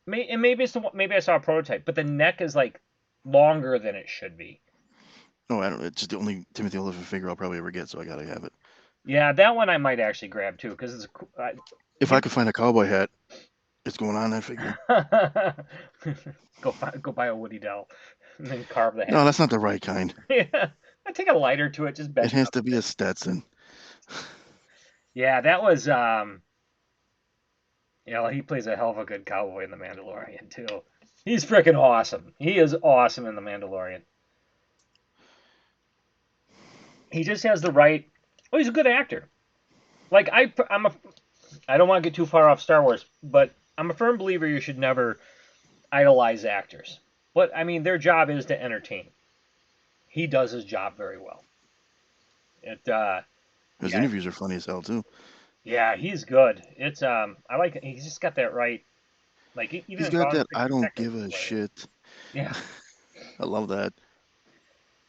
and maybe I saw a prototype, but the neck is like longer than it should be. No, I don't. It's just the only Timothy Oliphant figure I'll probably ever get, so I gotta have it. Yeah, that one I might actually grab too because it's If I could find a cowboy hat, it's going on that figure. go buy a Woody Dell and then carve the No, hat. that's not the right kind. Yeah, I take a lighter to it, just It bench it has up to a be a bit. Stetson. Yeah, that was well, he plays a hell of a good cowboy in The Mandalorian too. He's freaking awesome. He is awesome in The Mandalorian. He just has the right. Oh, he's a good actor. Like I don't want to get too far off Star Wars, but I'm a firm believer you should never idolize actors. But I mean, their job is to entertain. He does his job very well. It His yeah, interviews are funny as hell too. yeah, he's good. It's I like it. He's just got that right. Like even He's in got Gone in that I 60 don't Seconds, give he's a hilarious. shit. Yeah, I love that.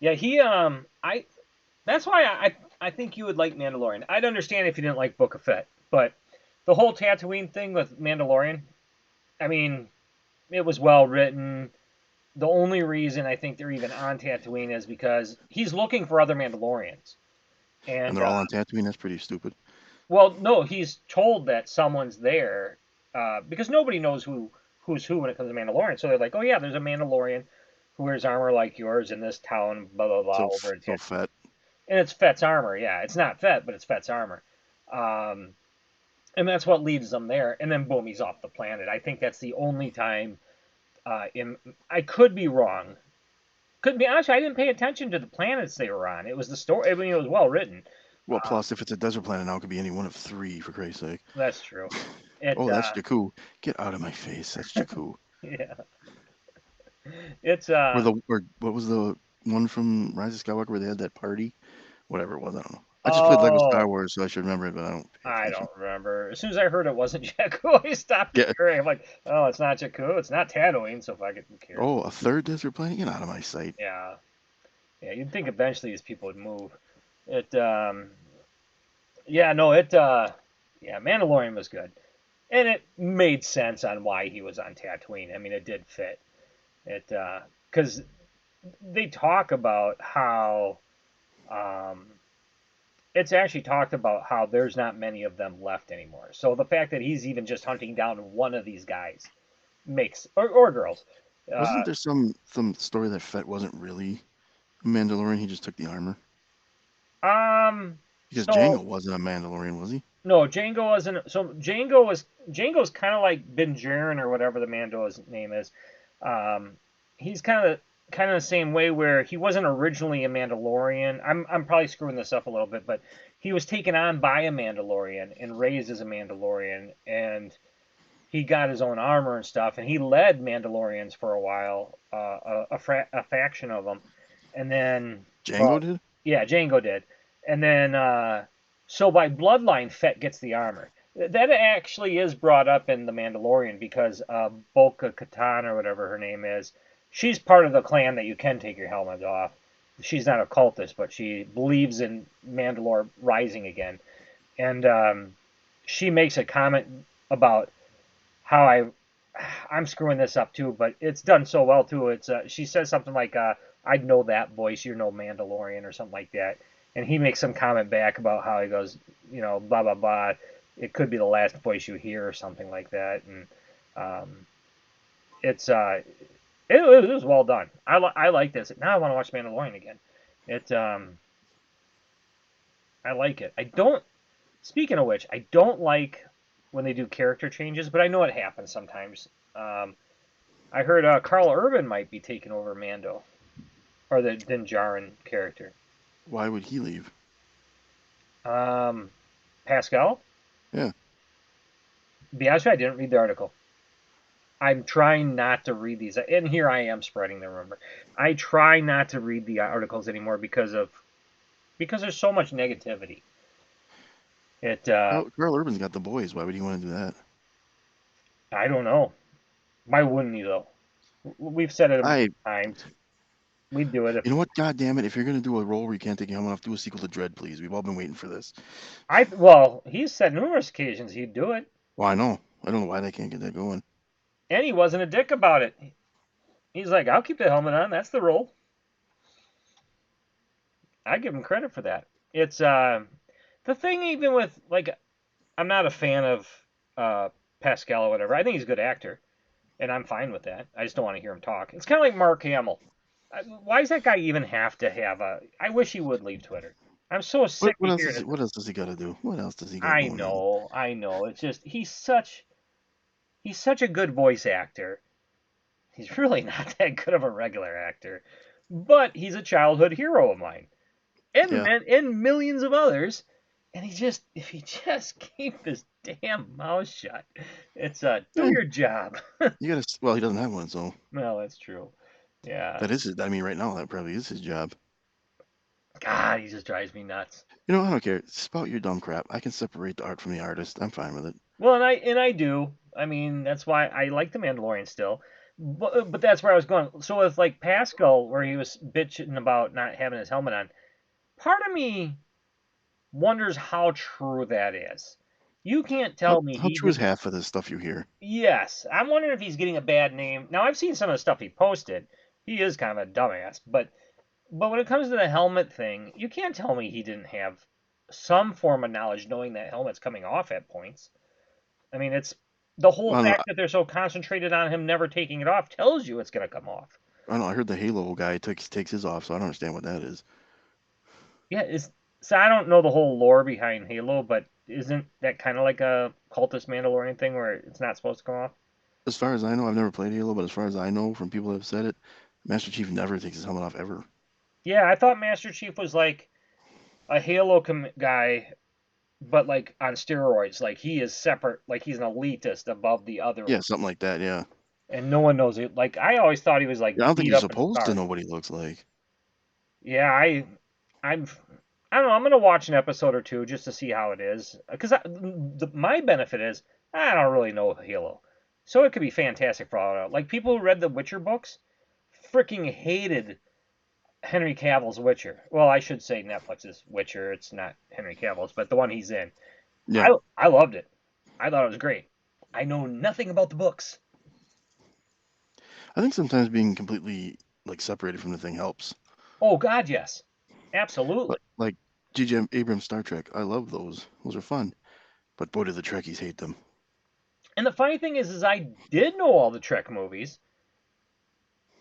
yeah. He I That's why I think you would like Mandalorian. I'd understand if you didn't like Book of Fett, but the whole Tatooine thing with Mandalorian, I mean, it was well written. The only reason I think they're even on Tatooine is because he's looking for other Mandalorians. And And they're all on Tatooine. That's pretty stupid. well, no, he's told that someone's there because nobody knows who's who when it comes to Mandalorian. So they're like, oh yeah, there's a Mandalorian who wears armor like yours in this town, blah blah blah, over in So Tatooine. fat. And it's Fett's armor. Yeah, it's not Fett, but it's Fett's armor. Um, and that's what leads them there. And then boom, he's off the planet. I think that's the only time. In I could be wrong. Could be honest. I didn't pay attention to the planets they were on. It was the story. I mean, it was well written. Well, plus if it's a desert planet now, it could be any one of three for Christ's sake. That's true. It Oh, that's Jakku. Get out of my face. That's Jakku. yeah. It's Or what was the one from Rise of Skywalker where they had that party? Whatever it was, I don't know. I just played Lego Star oh, Wars, so I should remember it, but I don't pay I attention. don't remember. As soon as I heard it wasn't Jakku, I stopped Yeah. caring. I'm like, oh, it's not Jakku, it's not Tatooine, so fuck it, who cares? Oh, a third desert planet? Get out of my sight. Yeah, yeah. You'd think eventually these people would move. It, yeah, no, yeah, Mandalorian was good, and it made sense on why he was on Tatooine. I mean, it did fit. It, because they talk about how, um, it's actually talked about how there's not many of them left anymore. So the fact that he's even just hunting down one of these guys makes or girls. Wasn't Uh, there some story that Fett wasn't really a Mandalorian? He just took the armor because so Django wasn't a Mandalorian, was he? no, Django wasn't. So Django's kind of like Din Djarin or whatever the Mando's name is. Um, he's kind of the same way where he wasn't originally a Mandalorian. I'm probably screwing this up a little bit, but he was taken on by a Mandalorian and raised as a Mandalorian, and he got his own armor and stuff, and he led Mandalorians for a while, a faction of them, and then, Django well, did. yeah, Django did, and then so by bloodline, Fett gets the armor. That actually is brought up in the Mandalorian because Bo-Katan Katan or whatever her name is, she's part of the clan that you can take your helmet off. She's not a cultist, but she believes in Mandalore rising again, and she makes a comment about how I'm screwing this up too, but it's done so well too. It's she says something like I'd know that voice, you're no Mandalorian or something like that. And he makes some comment back about how he goes, blah blah blah. It could be the last voice you hear or something like that. And um, it's it was well done. I like this. Now I want to watch Mandalorian again. It I like it. I don't. Speaking of which, I don't like when they do character changes, but I know it happens sometimes. Um, I heard Carl Urban might be taking over Mando or the Din Djarin character. Why would he leave? Um, Pascal, Yeah. to be honest with you, I didn't read the article. I'm trying not to read these, and here I am spreading the rumor. I try not to read the articles anymore because there's so much negativity. It Carl Urban's got the boys. Why would he want to do that? I don't know. Why wouldn't he though? We've said it a million I times. We'd do it if You know what? God damn it! If you're gonna do a role where you can't take your helmet off, do a sequel to Dread, please. We've all been waiting for this. well, he's said numerous occasions he'd do it, Well, I know. I don't know why they can't get that going. and he wasn't a dick about it. He's like, I'll keep the helmet on. That's the role. I give him credit for that. It's the thing, even with like, I'm not a fan of uh, Pascal or whatever. I think he's a good actor, and I'm fine with that. I just don't want to hear him talk. It's kind of like Mark Hamill. Why does that guy even have to have a? I wish he would leave Twitter. I'm so What sick what of else hearing does it. what else does he got to do? What else does he got I going on? know, I know. It's just he's such a good voice actor. He's really not that good of a regular actor, but he's a childhood hero of mine, and Yeah. and millions of others. And if he just keep his damn mouth shut, it's do Yeah. your job. You gotta. Well, he doesn't have one, so No, that's true. Yeah. that is his. I mean, right now that probably is his job. God, he just drives me nuts. I don't care. Spout your dumb crap. I can separate the art from the artist. I'm fine with it. Well, and I do. I mean, that's why I like the Mandalorian still. But that's where I was going. So with like Pascal, where he was bitching about not having his helmet on, part of me wonders how true that is. You can't How tell me how he true is didn't. half of this stuff you hear? Yes, I'm wondering if he's getting a bad name. Now I've seen some of the stuff he posted. He is kind of a dumbass, but when it comes to the helmet thing, you can't tell me he didn't have some form of knowledge, knowing that helmet's coming off at points. I mean, it's the whole I don't know. fact that they're so concentrated on him never taking it off tells you it's going to come off. I don't know. I heard the Halo guy takes his off, so I don't understand what that is. Yeah, so I don't know the whole lore behind Halo, but isn't that kind of like a cultist Mandalorian thing where it's not supposed to come off? As far as I know, I've never played Halo, but as far as I know from people that have said it, Master Chief never takes his helmet off ever. Yeah, I thought Master Chief was like a Halo guy, but like on steroids. Like he is separate. Like he's an elitist above the other. Yeah, something like that. Yeah. and no one knows it. Like I always thought he was like Yeah, I don't think beat you're up and supposed to scarred. know what he looks like. Yeah, I'm I don't know. I'm gonna watch an episode or two just to see how it is, because my benefit is I don't really know Halo, so it could be fantastic for all I know. Like people who read the Witcher books, freaking hated Henry Cavill's Witcher. Well, I should say Netflix's Witcher. It's not Henry Cavill's, but the one he's in. Yeah, I loved it. I thought it was great. I know nothing about the books. I think sometimes being completely like separated from the thing helps. Oh God, yes, absolutely. Like J.J. Abrams' Star Trek, I love those. Those are fun. But boy, do the Trekkies hate them. And the funny thing is I did know all the Trek movies.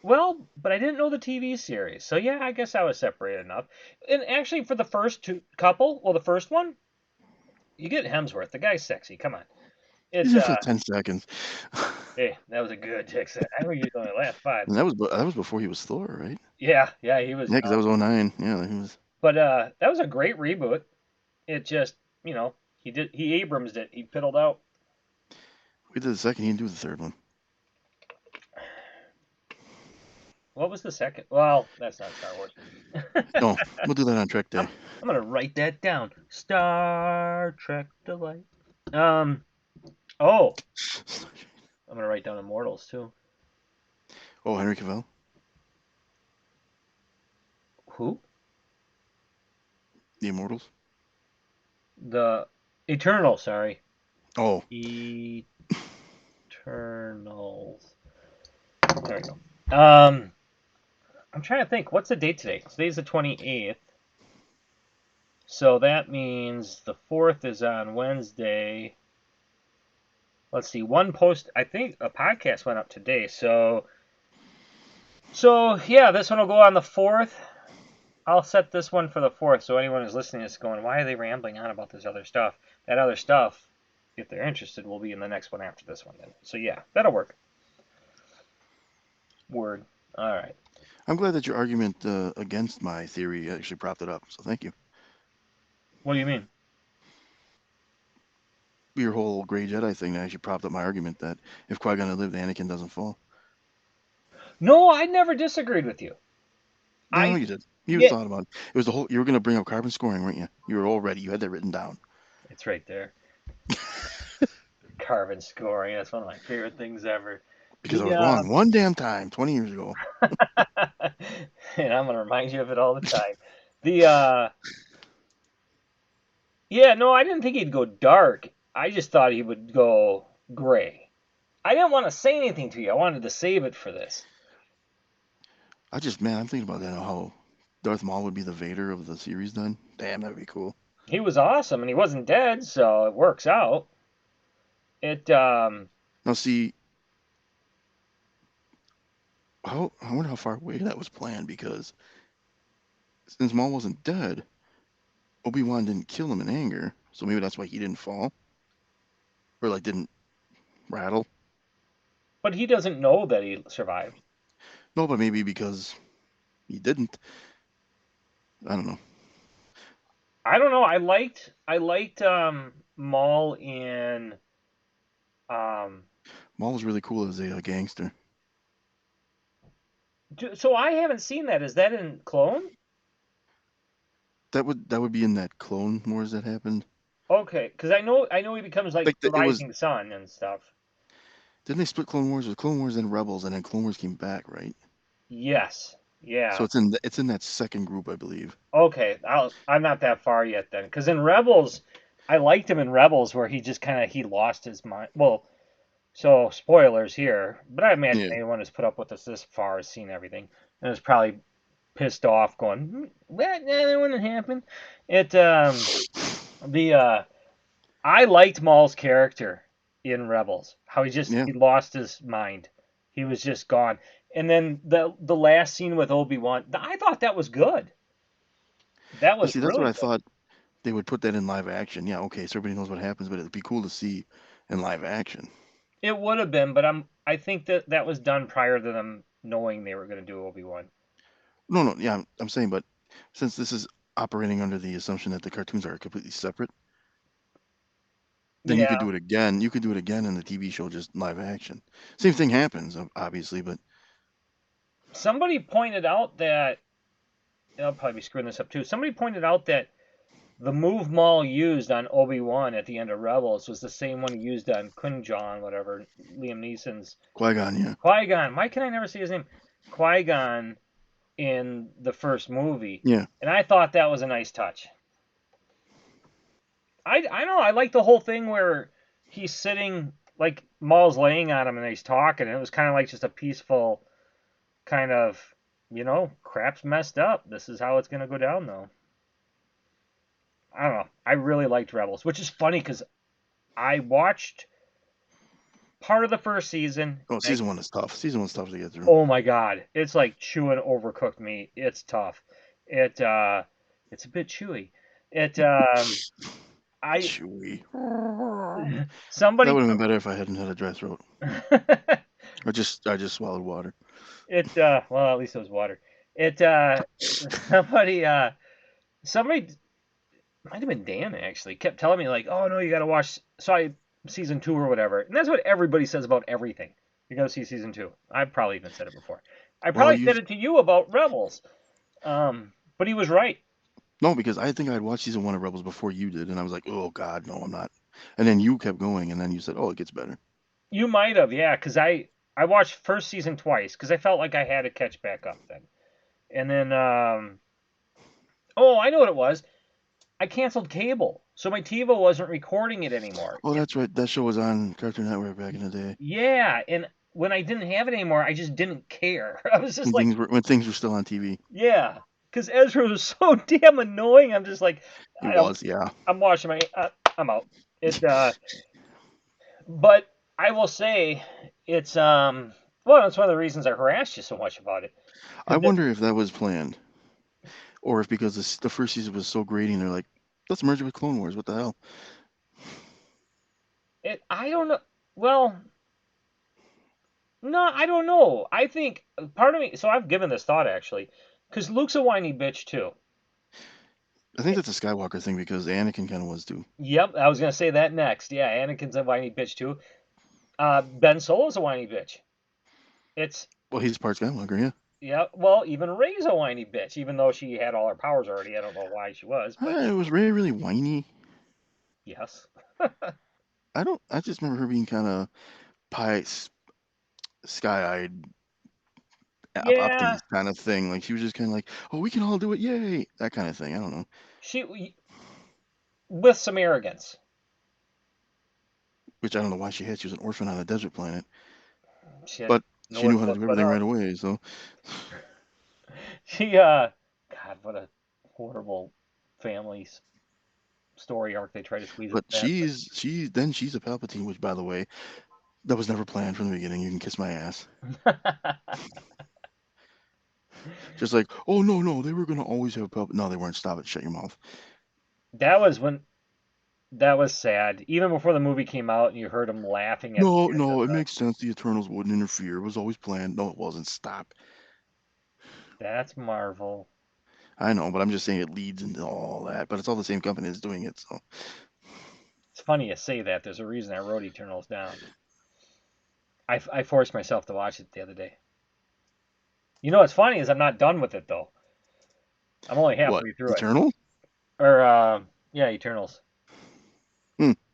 Well, but I didn't know the TV series. So yeah, I guess I was separated enough. And actually, for the first two couple, well, the first one, you get Hemsworth. The guy's sexy. Come on. He's It in for 10 seconds. hey, that was a good tick set. I think he's only the last five. And that was before he was Thor, right? Yeah, yeah, he was. Yeah, because that was '09. Yeah, he was. But that was a great reboot. It just, he Abrams it. He fiddled out. We did the second. He didn't do the third one. What was the second? Well, that's not Star Wars. No, we'll do that on Trek I'm Day. I'm gonna write that down. Star Trek Delight. Um. Oh, I'm gonna write down Immortals too. Oh, Henry Cavill, Who? The Immortals. The Eternal. Sorry, Oh, Eternals. There we go. I'm trying to think. What's the date today? Today's the 28th. So that means the 4th is on Wednesday. Let's see. One post. I think a podcast went up today. So yeah, this one will go on the 4th. I'll set this one for the 4th, so anyone who's listening is going, why are they rambling on about this other stuff? That other stuff, if they're interested, will be in the next one after this one. Then. So yeah, that'll work. Word. All right. I'm glad that your argument against my theory actually propped it up. So thank you. What do you mean? Your whole Gray Jedi thing actually propped up my argument that if Qui Gon had lived, Anakin doesn't fall. No, I never disagreed with you. Yeah, I know I you did. You yeah, thought about it. It was the whole. You were going to bring up carbon scoring, weren't you? You were all ready. You had that written down. it's right there. Carbon scoring. That's one of my favorite things ever. Because I The was wrong one damn time 20 years ago. and I'm gonna remind you of it all the time. The yeah, no, I didn't think he'd go dark. I just thought he would go gray. I didn't want to say anything to you. I wanted to save it for this. Man, I'm thinking about that now, how Darth Maul would be the Vader of the series then. Damn, that'd be cool. He was awesome, and he wasn't dead, so it works out. It Now, see, I wonder how far away that was planned because since Maul wasn't dead, Obi-Wan didn't kill him in anger. So maybe that's why he didn't fall or like didn't rattle. but he doesn't know that he survived. No, but maybe because he didn't. I don't know. I don't know. I liked Maul in um. Maul was really cool as a gangster. So I haven't seen that. Is that in Clone? That would be in that Clone Wars that happened. Okay, because I know he becomes like Like the it was. Rising Sun and stuff. Didn't they split Clone Wars? It was Clone Wars and Rebels, and then Clone Wars came back, right? Yes. So Yeah. it's in that second group, I believe. Okay. I'm not that far yet then, because in Rebels, I liked him in Rebels where he just kind of he lost his mind. Well, so spoilers here, but I imagine Yeah. anyone who's put up with us this far has seen everything and is probably pissed off, going, "What? Nah, that wouldn't happen." It the I liked Maul's character in Rebels. How Yeah. he lost his mind. He was just gone. And then the last scene with Obi-Wan, I thought that was good. That But was see, that's what really I good. thought they would put that in live action. Yeah, okay, so everybody knows what happens, but it'd be cool to see in live action. It would have been, but I think that was done prior to them knowing they were going to do Obi-Wan. No, no, yeah, I'm saying, but since this is operating under the assumption that the cartoons are completely separate, then you could Yeah. do it again. You could do it again in the TV show, just live action. Same thing happens, obviously, but Somebody pointed out that I'll probably be screwing this up too. Somebody pointed out that the move Maul used on Obi-Wan at the end of Rebels was the same one he used on Qui-Gon, whatever, Liam Neeson's Qui-Gon, yeah. Qui-Gon. Why can I never say his name? Qui-Gon in the first movie. Yeah. And I thought that was a nice touch. I know, I like the whole thing where he's sitting, like Maul's laying on him and he's talking, and it was kind of like just a peaceful kind of, crap's messed up. This is how it's going to go down, though. I don't know. I really liked Rebels, which is funny because I watched part of the first season. Oh, season 1 is tough. Season 1's tough to get through. Oh my god, it's like chewing overcooked meat. It's tough. It's a bit chewy. I Chewy. somebody That would have been better if I hadn't had a dry throat. I just swallowed water. Well, at least it was water. Somebody might have been Dan actually kept telling me like, oh no, you got to watch season 2 or whatever, and that's what everybody says about everything. You got to see season 2. I've probably even said it before. I probably said it to you about Rebels, but he was right. No, because I think I'd watched season 1 of Rebels before you did, and I was like, oh god, no, I'm not. And then you kept going, and then you said, oh, it gets better. You might have, yeah, because I watched first season twice because I felt like I had to catch back up then, and then oh, I know what it was. I canceled cable, so my TiVo wasn't recording it anymore. Oh, that's right. That show was on Cartoon Network back in the day. Yeah, and when I didn't have it anymore, I just didn't care. I was just when things were still on TV. Yeah, because Ezra was so damn annoying. I'm just like, yeah. I'm watching I'm out. But I will say it's well, that's one of the reasons I harassed you so much about it. I wonder if that was planned, or if because the first season was so grating, they're like, let's merge it with Clone Wars. What the hell? I don't know. Well, no, I don't know. I think part of me. So I've given this thought actually, because Luke's a whiny bitch too. I think that's a Skywalker thing because Anakin kind of was too. Yep, I was gonna say that next. Yeah, Anakin's a whiny bitch too. Ben Solo's a whiny bitch. Well, he's part Skywalker, yeah. Yeah, well, even Rey's a whiny bitch, even though she had all her powers already. I don't know why she was, but Was Rey really whiny? yes. I just remember her being kind of sky-eyed, optimist kind of thing. Like she was just kind of like, oh, we can all do it, yay! That kind of thing. I don't know. She, with some arrogance. Which I don't know why she had. She was an orphan on a desert planet. But she knew how to do everything right away, so. God, what a horrible family story arc they try to squeeze. But she's a Palpatine, which, by the way, that was never planned from the beginning. You can kiss my ass. Just like, oh no, they were gonna always have a Palpatine. No, they weren't. Stop it. Shut your mouth. That was sad. Even before the movie came out, and you heard them laughing at. No, it makes sense. The Eternals wouldn't interfere. It was always planned. No, it wasn't. Stop. That's Marvel. I know, but I'm just saying it leads into all that. But it's all the same company that's doing it, so. It's funny you say that. There's a reason I wrote Eternals down. I forced myself to watch it the other day. You know what's funny is I'm not done with it though. I'm only halfway through Eternal? it. Or Eternals.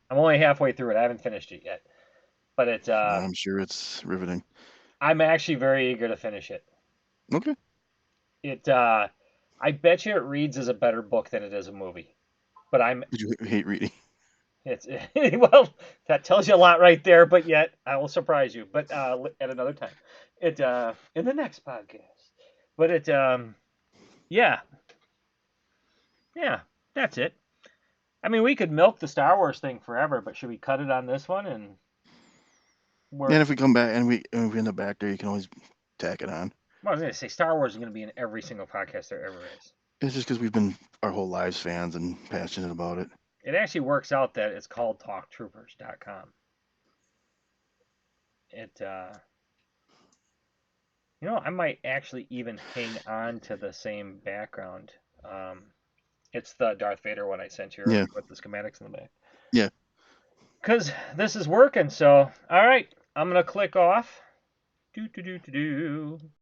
I'm only halfway through it. I haven't finished it yet. But it's I'm sure it's riveting. I'm actually very eager to finish it. Okay. I bet you it reads as a better book than it is a movie. But Did you hate reading? Well, that tells you a lot right there, but yet I will surprise you. But at another time. In the next podcast. But yeah, that's it. I mean, we could milk the Star Wars thing forever, but should we cut it on this one? And if we come back and we end up back there, you can always tack it on. Well, I was going to say Star Wars is going to be in every single podcast there ever is. It's just because we've been our whole lives fans and passionate about it. It actually works out that it's called TalkTroopers.com. I might actually even hang on to the same background. It's the Darth Vader one I sent you with the schematics in the back. Yeah. because this is working. So, all right, I'm gonna click off. Do do do do do.